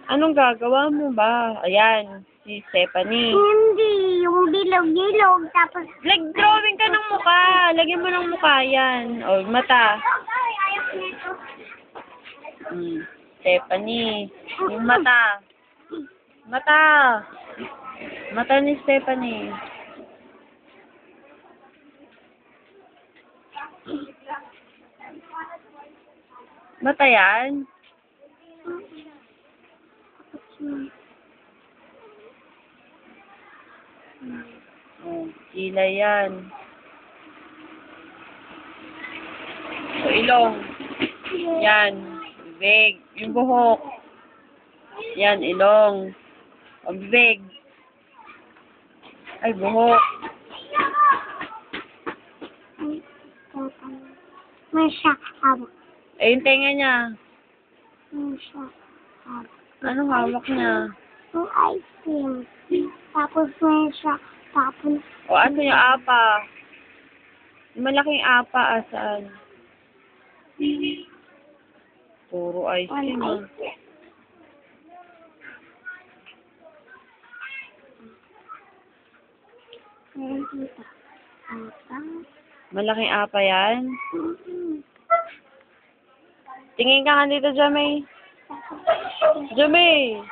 Anong gagawa mo ba? Ayan, si Stephanie. Hindi, yung bilog-bilog, tapos... Drawing ka ng mukha. Lagyan mo ng mukha yan. O, mata. Ayaw nito. Stephanie. Yung mata. Mata. Mata ni Stephanie. Mata yan? Kilay yan. So, ilong. Yan. Bibig. Yung buhok. Yan, ilong. O, bibig. Ay, buhok. May hawak. Eh, yung tenga niya. May hawak. Anong hawak niya? Yung ice cream. Tapos may tapos... O, asan yung apa? Yung malaking apa, asan? Puro ice cream, ah. Meron dito. Apa. Malaking apa yan? Tingin ka nga dito, Jamie. Jamie!